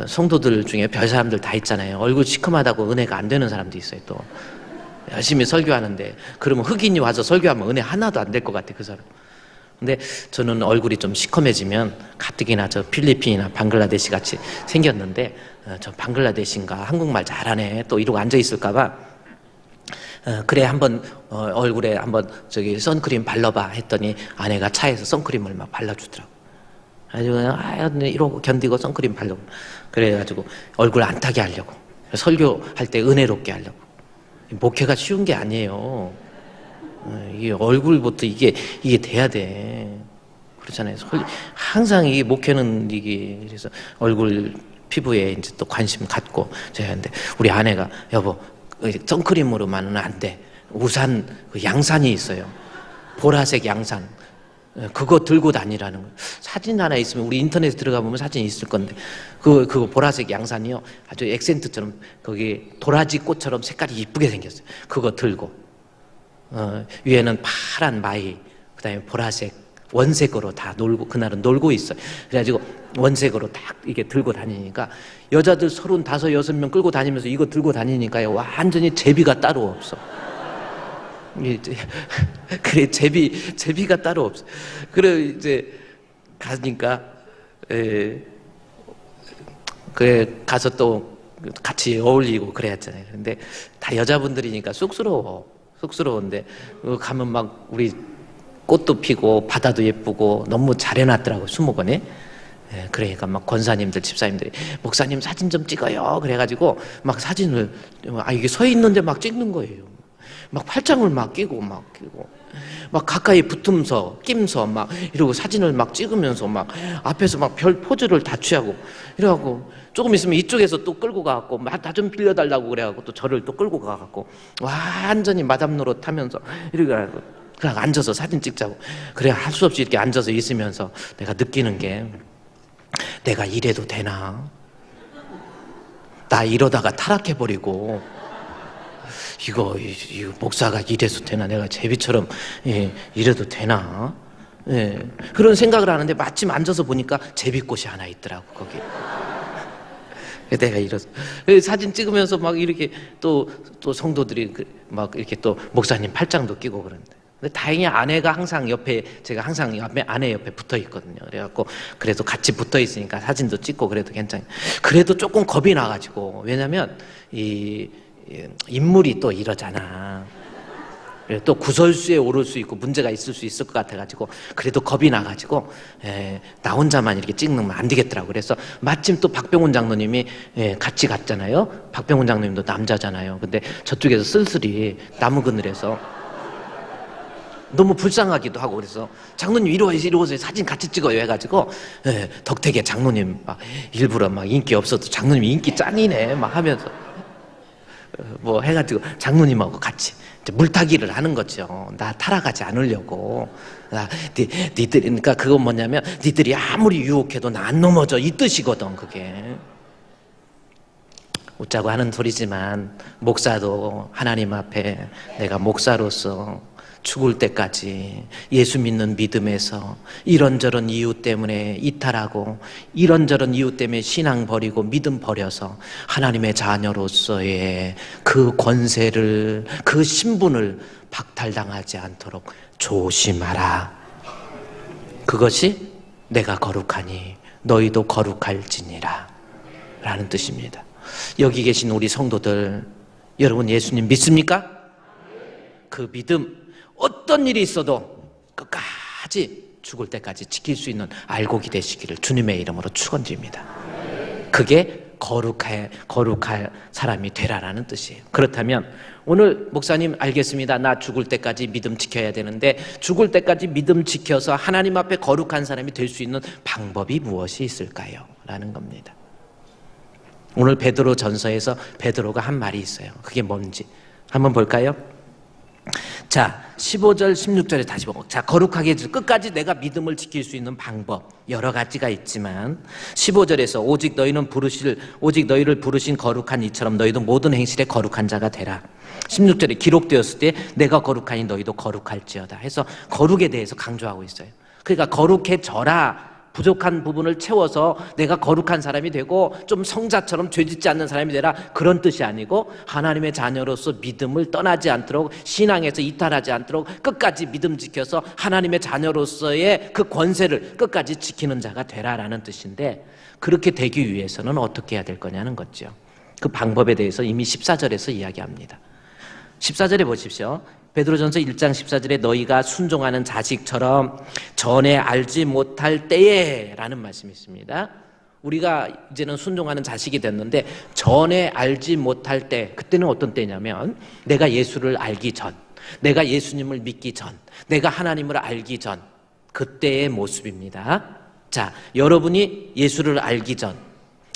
성도들 중에 별 사람들 다 있잖아요. 얼굴 시커멓다고 은혜가 안 되는 사람도 있어요. 또 열심히 설교하는데 그러면 흑인이 와서 설교하면 은혜 하나도 안 될 것 같아 그 사람. 근데 저는 얼굴이 좀 시커매지면 가뜩이나 저 필리핀이나 방글라데시 같이 생겼는데 저 방글라데시인가 한국말 잘하네 또 이러고 앉아 있을까봐 그래 한번 얼굴에 한번 저기 선크림 발라봐 했더니 아내가 차에서 선크림을 막 발라주더라고. 아주 그냥 이러고 견디고 선크림 바르고 그래가지고 얼굴 안 타게 하려고 설교할 때 은혜롭게 하려고. 목회가 쉬운 게 아니에요. 이게 얼굴부터 이게 돼야 돼. 그렇잖아요. 항상 이 목회는 이게 그래서 얼굴 피부에 이제 또 관심 갖고 제가 근데 우리 아내가 여보 선크림으로만은 안 돼. 우산 그 양산이 있어요. 보라색 양산. 그거 들고 다니라는 거예요. 사진 하나 있으면 우리 인터넷에 들어가 보면 사진 있을 건데 그거 보라색 양산이요. 아주 액센트처럼 거기 도라지 꽃처럼 색깔이 이쁘게 생겼어요. 그거 들고 위에는 파란 마이 그다음에 보라색 원색으로 다 놀고 그날은 놀고 있어요. 그래가지고 원색으로 딱 이게 들고 다니니까 여자들 35, 6명 끌고 다니면서 이거 들고 다니니까요. 완전히 제비가 따로 없어. 그래 제비가 따로 없어. 그래 이제 가니까 그래 가서 또 같이 어울리고 그래야잖아요. 근데 다 여자분들이니까 쑥스러운데 가면 막 우리 꽃도 피고 바다도 예쁘고 너무 잘 해놨더라고 수목원에. 그러니까 막 권사님들 집사님들이 목사님 사진 좀 찍어요. 그래가지고 막 사진을 이게 서 있는데 막 찍는 거예요. 막 팔짱을 막 끼고 막 가까이 붙으면서 끼면서 막 이러고 사진을 막 찍으면서 막 앞에서 막 별 포즈를 다 취하고 이래갖고 조금 있으면 이쪽에서 또 끌고 가갖고 막 나 좀 빌려달라고 그래갖고 또 저를 또 끌고 가갖고 완전히 마담 노릇 하면서 이러고 그냥 앉아서 사진 찍자고. 그래 할 수 없이 이렇게 앉아서 있으면서 내가 느끼는 게 내가 이래도 되나? 나 이러다가 타락해버리고 이거 목사가 이래도 되나? 내가 제비처럼 이래도 되나? 그런 생각을 하는데 마침 앉아서 보니까 제비꽃이 하나 있더라고 거기. 내가 이래서 사진 찍으면서 막 이렇게 또 성도들이 막 이렇게 또 목사님 팔짱도 끼고 그러는데. 근데 다행히 아내가 항상 옆에 제가 항상 아내 옆에 붙어 있거든요. 그래갖고 그래도 같이 붙어 있으니까 사진도 찍고 그래도 괜찮아요. 그래도 조금 겁이 나가지고 왜냐면 이 인물이 또 이러잖아. 또 구설수에 오를 수 있고 문제가 있을 수 있을 것 같아가지고 그래도 겁이 나가지고 나 혼자만 이렇게 찍는 건 안 되겠더라고. 그래서 마침 또 박병훈 장로님이 같이 갔잖아요. 박병훈 장로님도 남자잖아요. 근데 저쪽에서 쓸쓸히 나무 그늘에서 너무 불쌍하기도 하고 그래서 장로님 이리 오세요 사진 같이 찍어요 해가지고 덕택에 장로님 막 일부러 막 인기 없어도 장로님 인기 짱이네 막 하면서 뭐 해가지고 장로님하고 같이 물타기를 하는 거죠. 나 타락하지 않으려고. 니들이 그러니까 그건 뭐냐면 니들이 아무리 유혹해도 나 안 넘어져 이 뜻이거든 그게. 웃자고 하는 소리지만 목사도 하나님 앞에 내가 목사로서 죽을 때까지 예수 믿는 믿음에서 이런저런 이유 때문에 이탈하고 이런저런 이유 때문에 신앙 버리고 믿음 버려서 하나님의 자녀로서의 그 권세를 그 신분을 박탈당하지 않도록 조심하라. 그것이 내가 거룩하니 너희도 거룩할지니라 라는 뜻입니다. 여기 계신 우리 성도들 여러분 예수님 믿습니까? 그 믿음 어떤 일이 있어도 끝까지 죽을 때까지 지킬 수 있는 알곡이 되시기를 주님의 이름으로 축원드립니다. 그게 거룩할 사람이 되라라는 뜻이에요. 그렇다면 오늘 목사님 알겠습니다. 나 죽을 때까지 믿음 지켜야 되는데 죽을 때까지 믿음 지켜서 하나님 앞에 거룩한 사람이 될 수 있는 방법이 무엇이 있을까요? 라는 겁니다. 오늘 베드로 전서에서 베드로가 한 말이 있어요. 그게 뭔지 한번 볼까요? 자, 15절, 16절에 다시 보고. 자, 거룩하게 끝까지 내가 믿음을 지킬 수 있는 방법 여러 가지가 있지만 15절에서 오직 너희를 부르신 거룩한 이처럼 너희도 모든 행실에 거룩한 자가 되라. 16절에 기록되었을 때 내가 거룩하니 너희도 거룩할지어다 해서 거룩에 대해서 강조하고 있어요. 그러니까 거룩해져라. 부족한 부분을 채워서 내가 거룩한 사람이 되고 좀 성자처럼 죄짓지 않는 사람이 되라 그런 뜻이 아니고 하나님의 자녀로서 믿음을 떠나지 않도록 신앙에서 이탈하지 않도록 끝까지 믿음 지켜서 하나님의 자녀로서의 그 권세를 끝까지 지키는 자가 되라라는 뜻인데 그렇게 되기 위해서는 어떻게 해야 될 거냐는 거죠. 그 방법에 대해서 이미 14절에서 이야기합니다. 14절에 보십시오. 베드로전서 1장 14절에 너희가 순종하는 자식처럼 전에 알지 못할 때에 라는 말씀이 있습니다. 우리가 이제는 순종하는 자식이 됐는데 전에 알지 못할 때, 그때는 어떤 때냐면 내가 예수를 알기 전, 내가 예수님을 믿기 전, 내가 하나님을 알기 전, 그때의 모습입니다. 자, 여러분이 예수를 알기 전,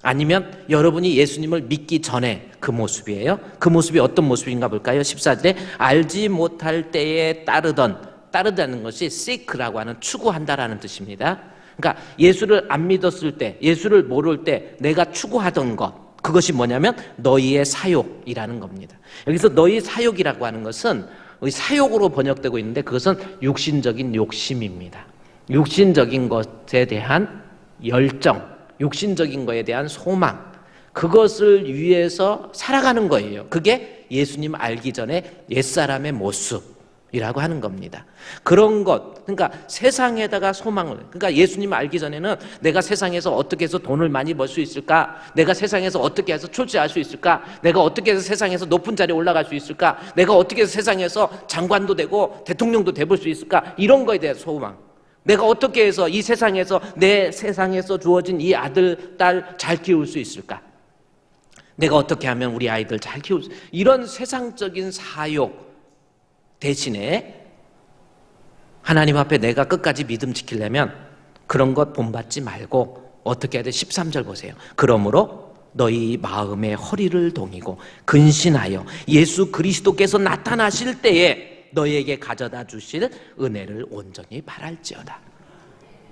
아니면 여러분이 예수님을 믿기 전에 그 모습이에요. 그 모습이 어떤 모습인가 볼까요? 14절에 알지 못할 때에 따르다는 것이 seek라고 하는 추구한다라는 뜻입니다. 그러니까 예수를 안 믿었을 때, 예수를 모를 때 내가 추구하던 것, 그것이 뭐냐면 너희의 사욕이라는 겁니다. 여기서 너희 사욕이라고 하는 것은 사욕으로 번역되고 있는데 그것은 육신적인 욕심입니다. 육신적인 것에 대한 열정, 육신적인 것에 대한 소망, 그것을 위해서 살아가는 거예요. 그게 예수님 알기 전에 옛사람의 모습이라고 하는 겁니다. 그런 것, 그러니까 세상에다가 소망을, 그러니까 예수님 알기 전에는 내가 세상에서 어떻게 해서 돈을 많이 벌 수 있을까? 내가 세상에서 어떻게 해서 출세할 수 있을까? 내가 어떻게 해서 세상에서 높은 자리에 올라갈 수 있을까? 내가 어떻게 해서 세상에서 장관도 되고 대통령도 돼볼 수 있을까? 이런 거에 대한 소망. 내가 어떻게 해서 이 세상에서, 내 세상에서 주어진 이 아들, 딸 잘 키울 수 있을까? 내가 어떻게 하면 우리 아이들 잘 키울 수, 이런 세상적인 사욕 대신에 하나님 앞에 내가 끝까지 믿음 지키려면 그런 것 본받지 말고 어떻게 해야 돼? 13절 보세요. 그러므로 너희 마음의 허리를 동이고 근신하여 예수 그리스도께서 나타나실 때에 너희에게 가져다 주실 은혜를 온전히 바랄지어다.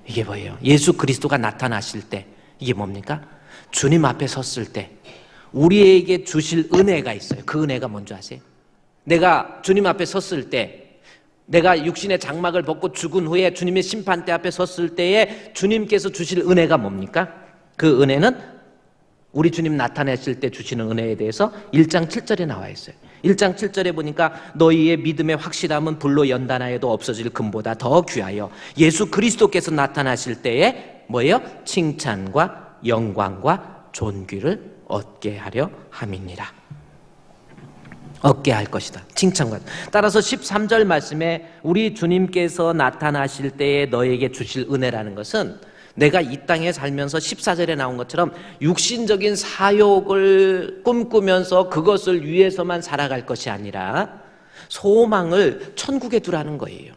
이게 뭐예요? 예수 그리스도가 나타나실 때, 이게 뭡니까? 주님 앞에 섰을 때 우리에게 주실 은혜가 있어요. 그 은혜가 뭔지 아세요? 내가 주님 앞에 섰을 때, 내가 육신의 장막을 벗고 죽은 후에 주님의 심판대 앞에 섰을 때에 주님께서 주실 은혜가 뭡니까? 그 은혜는 우리 주님 나타내실 때 주시는 은혜에 대해서 1장 7절에 나와 있어요. 1장 7절에 보니까 너희의 믿음의 확실함은 불로 연단하여도 없어질 금보다 더 귀하여 예수 그리스도께서 나타나실 때에 뭐예요? 칭찬과 영광과 존귀를 얻게 하려 함이니라. 얻게 할 것이다. 칭찬과. 따라서 13절 말씀에 우리 주님께서 나타나실 때에 너에게 주실 은혜라는 것은 내가 이 땅에 살면서 14절에 나온 것처럼 육신적인 사욕을 꿈꾸면서 그것을 위해서만 살아갈 것이 아니라 소망을 천국에 두라는 거예요.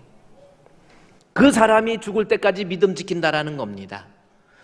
그 사람이 죽을 때까지 믿음 지킨다라는 겁니다.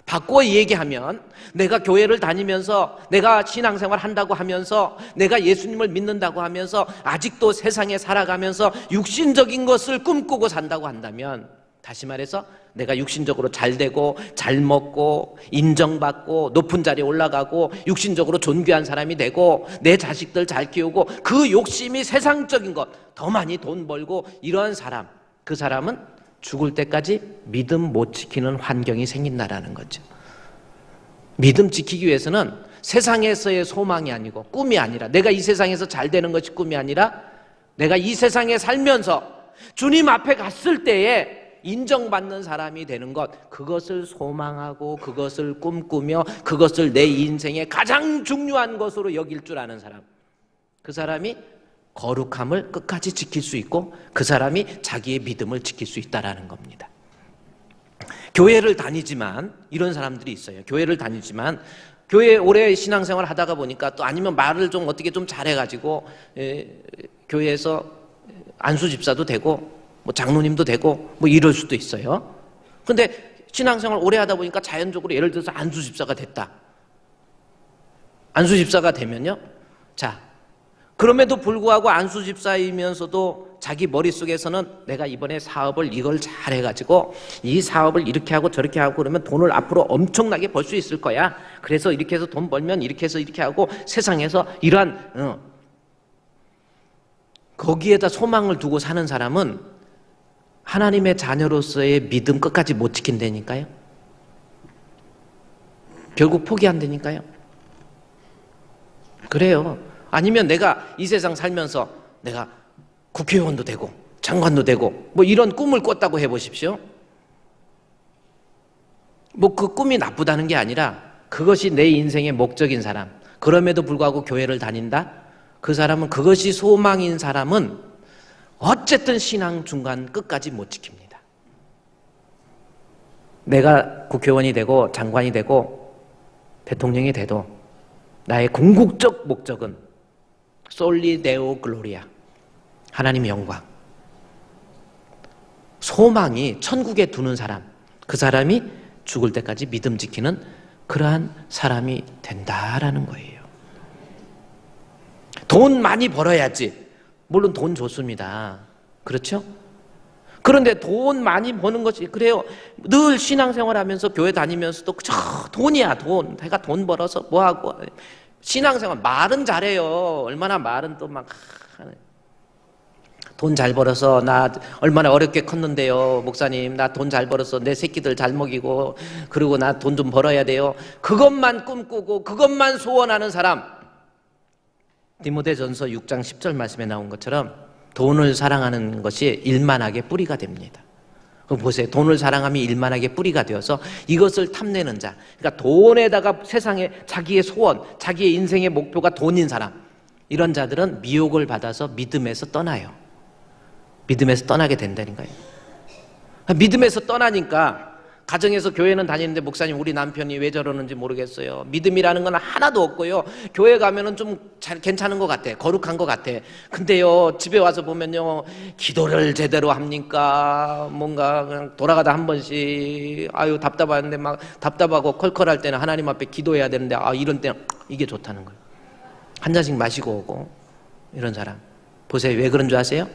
바꿔 얘기하면 내가 교회를 다니면서 내가 신앙생활 한다고 하면서 내가 예수님을 믿는다고 하면서 아직도 세상에 살아가면서 육신적인 것을 꿈꾸고 산다고 한다면, 다시 말해서 내가 육신적으로 잘 되고 잘 먹고 인정받고 높은 자리에 올라가고 육신적으로 존귀한 사람이 되고 내 자식들 잘 키우고 그 욕심이 세상적인 것, 더 많이 돈 벌고 이러한 사람, 그 사람은 죽을 때까지 믿음 못 지키는 환경이 생긴다라는 거죠. 믿음 지키기 위해서는 세상에서의 소망이 아니고 꿈이 아니라, 내가 이 세상에서 잘 되는 것이 꿈이 아니라 내가 이 세상에 살면서 주님 앞에 갔을 때에 인정받는 사람이 되는 것, 그것을 소망하고 그것을 꿈꾸며 그것을 내 인생의 가장 중요한 것으로 여길 줄 아는 사람, 그 사람이 거룩함을 끝까지 지킬 수 있고 그 사람이 자기의 믿음을 지킬 수 있다라는 겁니다. 교회를 다니지만 이런 사람들이 있어요. 교회를 다니지만 교회 오래 신앙생활 하다가 보니까 또 아니면 말을 좀 어떻게 좀 잘해가지고 교회에서 안수 집사도 되고 뭐 장로님도 되고 뭐 이럴 수도 있어요. 근데 신앙생활 오래 하다 보니까 자연적으로 예를 들어서 안수 집사가 됐다. 안수 집사가 되면요, 자, 그럼에도 불구하고 안수 집사이면서도 자기 머릿속에서는 내가 이번에 사업을 이걸 잘 해가지고 이 사업을 이렇게 하고 저렇게 하고 그러면 돈을 앞으로 엄청나게 벌 수 있을 거야. 그래서 이렇게 해서 돈 벌면 이렇게 해서 이렇게 하고 세상에서 이러한 거기에다 소망을 두고 사는 사람은 하나님의 자녀로서의 믿음 끝까지 못 지킨다니까요. 결국 포기한다니까요. 그래요. 아니면 내가 이 세상 살면서 내가 국회의원도 되고 장관도 되고 뭐 이런 꿈을 꿨다고 해보십시오. 뭐 그 꿈이 나쁘다는 게 아니라 그것이 내 인생의 목적인 사람, 그럼에도 불구하고 교회를 다닌다? 그 사람은, 그것이 소망인 사람은 어쨌든 신앙 중간 끝까지 못 지킵니다. 내가 국회의원이 되고 장관이 되고 대통령이 돼도 나의 궁극적 목적은 솔리 데오 글로리아, 하나님의 영광, 소망이 천국에 두는 사람, 그 사람이 죽을 때까지 믿음 지키는 그러한 사람이 된다라는 거예요. 돈 많이 벌어야지. 물론 돈 좋습니다. 그렇죠? 그런데 돈 많이 버는 것이 그래요. 늘 신앙생활하면서 교회 다니면서도 그저 돈이야 돈. 내가 돈 벌어서 뭐하고. 신앙생활 말은 잘해요. 얼마나 말은 또 막 돈 잘 벌어서 나 얼마나 어렵게 컸는데요. 목사님 나 돈 잘 벌어서 내 새끼들 잘 먹이고 그리고 나 돈 좀 벌어야 돼요. 그것만 꿈꾸고 그것만 소원하는 사람, 디모데전서 6장 10절 말씀에 나온 것처럼 돈을 사랑하는 것이 일만하게 뿌리가 됩니다. 그럼 보세요. 돈을 사랑함이 일만하게 뿌리가 되어서 이것을 탐내는 자, 그러니까 돈에다가 세상에 자기의 소원, 자기의 인생의 목표가 돈인 사람, 이런 자들은 미혹을 받아서 믿음에서 떠나요. 믿음에서 떠나게 된다는 거예요. 믿음에서 떠나니까 가정에서 교회는 다니는데 목사님 우리 남편이 왜 저러는지 모르겠어요. 믿음이라는 건 하나도 없고요. 교회 가면은 좀 괜찮은 것 같아. 거룩한 것 같아. 근데요 집에 와서 보면요 기도를 제대로 합니까? 뭔가 그냥 돌아가다 한 번씩 아유 답답한데 막 답답하고 컬컬할 때는 하나님 앞에 기도해야 되는데 아 이런 때는 이게 좋다는 거예요. 한 잔씩 마시고 오고 이런 사람 보세요. 왜 그런 줄 아세요?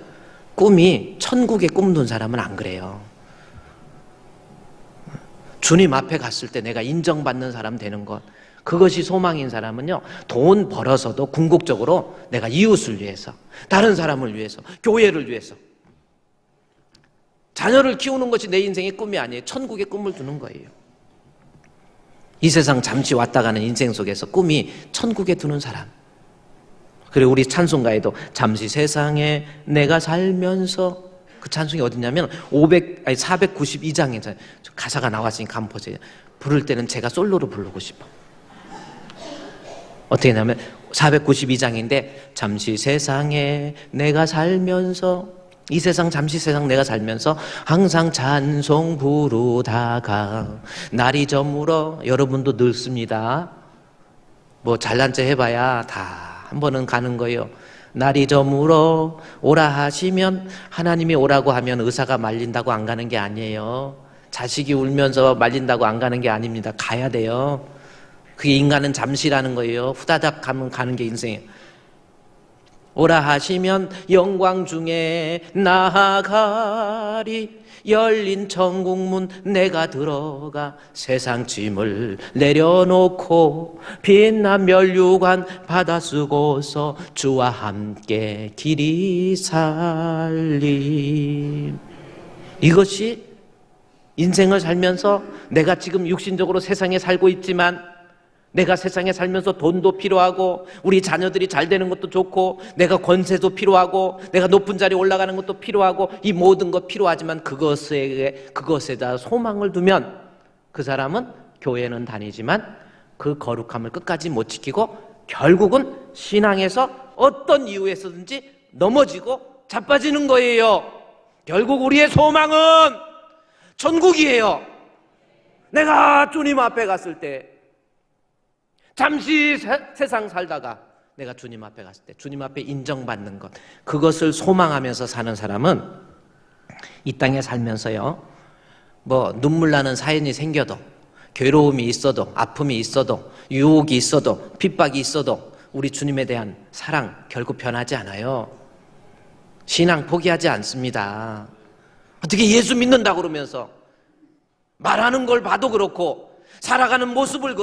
꿈이 천국에 꿈둔 사람은 안 그래요. 주님 앞에 갔을 때 내가 인정받는 사람 되는 것, 그것이 소망인 사람은요 돈 벌어서도 궁극적으로 내가 이웃을 위해서, 다른 사람을 위해서, 교회를 위해서 자녀를 키우는 것이 내 인생의 꿈이 아니에요. 천국의 꿈을 두는 거예요. 이 세상 잠시 왔다 가는 인생 속에서 꿈이 천국에 두는 사람. 그리고 우리 찬송가에도 잠시 세상에 내가 살면서, 그 찬송이 어디냐면 492장에 가사가 나왔으니까 한번 보세요. 부를 때는 제가 솔로로 부르고 싶어. 어떻게 하냐면 492장인데 잠시 세상에 내가 살면서, 이 세상 잠시 세상 내가 살면서 항상 찬송 부르다가 날이 저물어. 여러분도 늙습니다. 뭐 잘난 체 해봐야 다 한 번은 가는 거예요. 날이 저물어 오라 하시면, 하나님이 오라고 하면 의사가 말린다고 안 가는 게 아니에요. 자식이 울면서 말린다고 안 가는 게 아닙니다. 가야 돼요. 그게 인간은 잠시라는 거예요. 후다닥 가면 가는 게 인생이에요. 오라 하시면 영광 중에 나아가리. 열린 천국문 내가 들어가 세상 짐을 내려놓고 빛난 면류관 받아 쓰고서 주와 함께 길이 살림. 이것이 인생을 살면서 내가 지금 육신적으로 세상에 살고 있지만, 내가 세상에 살면서 돈도 필요하고 우리 자녀들이 잘 되는 것도 좋고 내가 권세도 필요하고 내가 높은 자리에 올라가는 것도 필요하고 이 모든 것 필요하지만 그것에다 소망을 두면 그 사람은 교회는 다니지만 그 거룩함을 끝까지 못 지키고 결국은 신앙에서 어떤 이유에서든지 넘어지고 자빠지는 거예요. 결국 우리의 소망은 천국이에요. 내가 주님 앞에 갔을 때, 잠시 세상 살다가 내가 주님 앞에 갔을 때 주님 앞에 인정받는 것, 그것을 소망하면서 사는 사람은 이 땅에 살면서요 뭐 눈물 나는 사연이 생겨도, 괴로움이 있어도, 아픔이 있어도, 유혹이 있어도, 핍박이 있어도 우리 주님에 대한 사랑 결국 변하지 않아요. 신앙 포기하지 않습니다. 어떻게 예수 믿는다고 그러면서 말하는 걸 봐도 그렇고 살아가는 모습을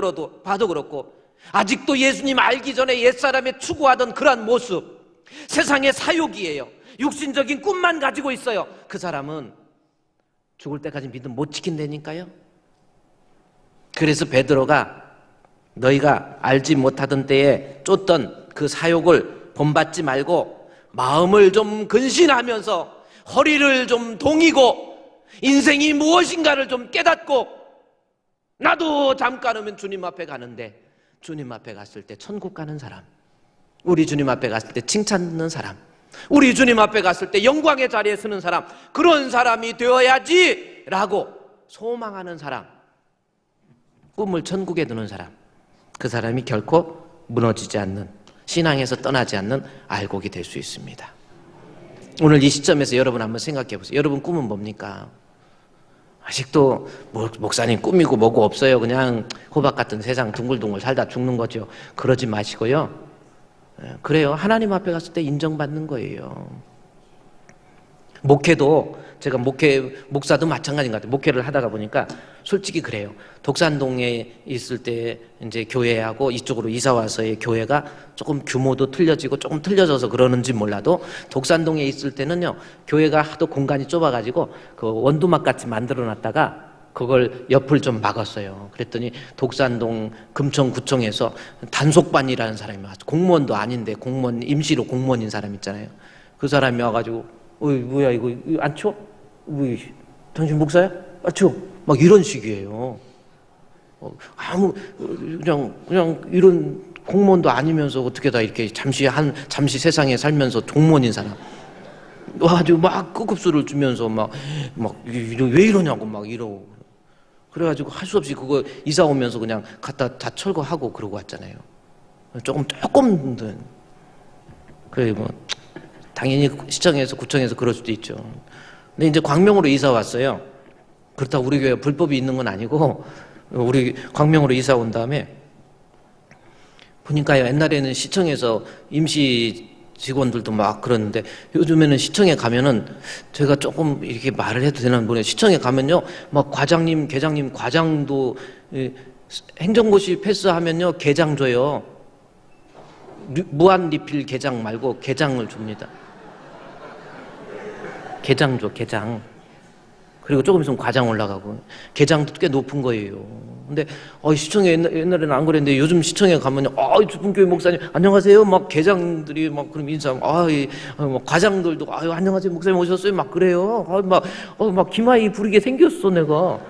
봐도 그렇고 아직도 예수님 알기 전에 옛사람에 추구하던 그러한 모습, 세상의 사욕이에요. 육신적인 꿈만 가지고 있어요. 그 사람은 죽을 때까지 믿음 못 지킨다니까요. 그래서 베드로가 너희가 알지 못하던 때에 쫓던 그 사욕을 본받지 말고 마음을 좀 근신하면서 허리를 좀 동이고 인생이 무엇인가를 좀 깨닫고, 나도 잠깐이면 주님 앞에 가는데 주님 앞에 갔을 때 천국 가는 사람, 우리 주님 앞에 갔을 때 칭찬 듣는 사람, 우리 주님 앞에 갔을 때 영광의 자리에 서는 사람, 그런 사람이 되어야지 라고 소망하는 사람, 꿈을 천국에 두는 사람, 그 사람이 결코 무너지지 않는, 신앙에서 떠나지 않는 알곡이 될 수 있습니다. 오늘 이 시점에서 여러분 한번 생각해 보세요. 여러분 꿈은 뭡니까? 아직도 목사님 꿈이고 뭐고 없어요. 그냥 호박 같은 세상 둥글둥글 살다 죽는 거죠. 그러지 마시고요. 그래요. 하나님 앞에 갔을 때 인정받는 거예요. 목회도 제가 목사도 마찬가지인 것 같아요. 목회를 하다가 보니까 솔직히 그래요. 독산동에 있을 때 이제 교회하고 이쪽으로 이사 와서의 교회가 조금 규모도 틀려지고 조금 틀려져서 그러는지 몰라도 독산동에 있을 때는요, 교회가 하도 공간이 좁아가지고 그 원두막 같이 만들어 놨다가 그걸 옆을 좀 막았어요. 그랬더니 독산동 금천구청에서 단속반이라는 사람이 왔어. 공무원도 아닌데 공무원, 임시로 공무원인 사람 있잖아요. 그 사람이 와가지고 어이 뭐야 이거 안 추워? 당신 목사야? 아 추워. 막 이런 식이에요. 아무 그냥 이런 공무원도 아니면서 어떻게 다 이렇게 잠시 세상에 살면서 공무원인 사람 와가지고 막 끄급수를 주면서 막 왜 이러냐고 막 이러고, 그래가지고 할 수 없이 그거 이사 오면서 그냥 갖다 다 철거하고 그러고 왔잖아요. 조금 그래 뭐 당연히 시청에서 구청에서 그럴 수도 있죠. 근데 이제 광명으로 이사 왔어요. 그렇다고 우리 교회 불법이 있는 건 아니고, 우리 광명으로 이사 온 다음에 보니까요, 옛날에는 시청에서 임시 직원들도 막 그러는데 요즘에는 시청에 가면은, 제가 조금 이렇게 말을 해도 되나 모르겠어요. 시청에 가면요, 막 과장님, 계장님, 과장도 행정고시 패스하면요 계장 줘요. 무한 리필 계장 말고 계장을 줍니다. 계장 줘, 계장. 그리고 조금 있으면 과장 올라가고, 계장도 꽤 높은 거예요. 근데 시청에 옛날에는 안 그랬는데 요즘 시청에 가면요, 주분교회 목사님 안녕하세요 막 계장들이 막 그럼 인사, 막 과장들도 안녕하세요 목사님 오셨어요 막 그래요. 막 김아이 부르게 생겼어 내가.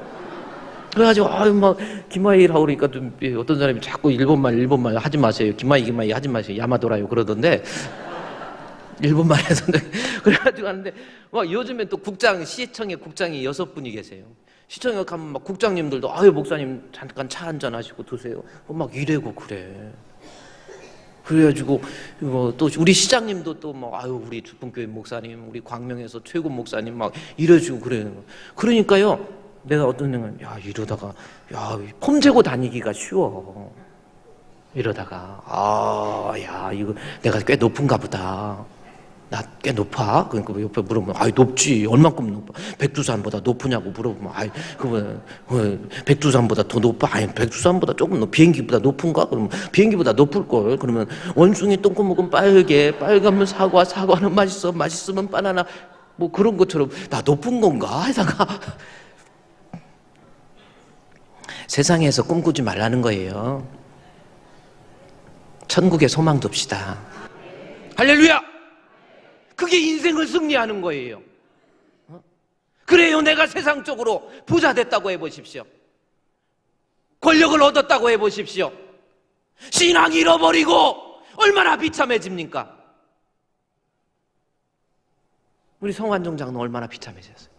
그래가지고 막 김아이를 하고 그러니까 좀 어떤 사람이 자꾸 일본말 하지 마세요. 김아이 하지 마세요. 야마도라요 그러던데. 일본말 해서. 그래가지고 하는데, 막 요즘엔 또 시청에 국장이 6분이 계세요. 시청에 가면 막 국장님들도, 목사님 잠깐 차 한잔 하시고 드세요. 막 이래고 그래. 그래가지고, 또 우리 시장님도 또 막, 우리 주분교회 목사님, 우리 광명에서 최고 목사님 막 이래주고 그래요. 그러니까요, 내가 어떤 생각은, 이러다가, 폼 재고 다니기가 쉬워. 이러다가, 이거 내가 꽤 높은가 보다. 나 꽤 높아? 그러니까 옆에 물어보면, 높지. 얼만큼 높아? 백두산보다 높으냐고 물어보면, 백두산보다 더 높아? 백두산보다 조금 비행기보다 높은가? 그러면 비행기보다 높을걸. 그러면 원숭이 똥구멍은 빨가면 사과는 맛있으면 바나나, 뭐 그런 것처럼 나 높은 건가? 하다가 세상에서 꿈꾸지 말라는 거예요. 천국에 소망 둡시다. 할렐루야! 그게 인생을 승리하는 거예요. 그래요. 내가 세상적으로 부자 됐다고 해보십시오. 권력을 얻었다고 해보십시오. 신앙 잃어버리고 얼마나 비참해집니까? 우리 성환종 장로 얼마나 비참해졌어요.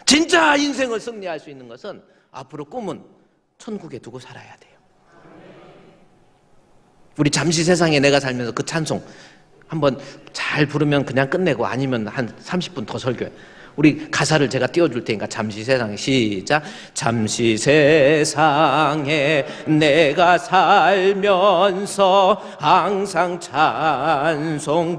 진짜 인생을 승리할 수 있는 것은 앞으로 꿈은 천국에 두고 살아야 돼요. 우리 잠시 세상에 내가 살면서 그 찬송 한번 잘 부르면 그냥 끝내고, 아니면 한 30분 더 설교해. 우리 가사를 제가 띄워줄 테니까, 잠시 세상에, 시작. 잠시 세상에 내가 살면서 항상 찬송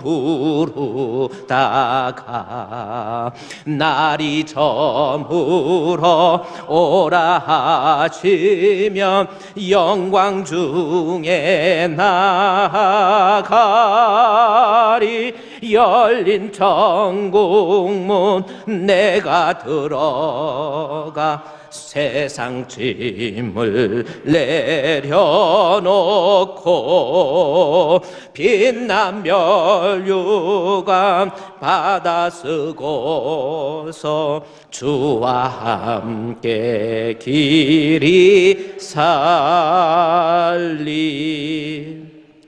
부르다가 날이 저물어 오라 하시면 영광 중에 나가리. 열린 천국문 내가 들어가 세상 짐을 내려놓고 빛난 멸류관 받아 쓰고서 주와 함께 길이 살리.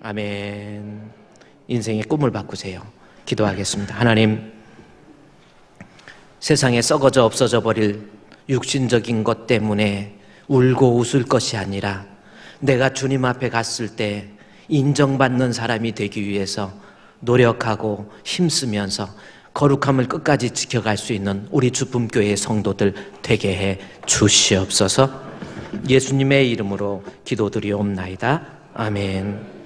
아멘. 인생의 꿈을 바꾸세요. 기도하겠습니다. 하나님, 세상에 썩어져 없어져 버릴 육신적인 것 때문에 울고 웃을 것이 아니라 내가 주님 앞에 갔을 때 인정받는 사람이 되기 위해서 노력하고 힘쓰면서 거룩함을 끝까지 지켜갈 수 있는 우리 주품교회의 성도들 되게 해 주시옵소서. 예수님의 이름으로 기도드리옵나이다. 아멘.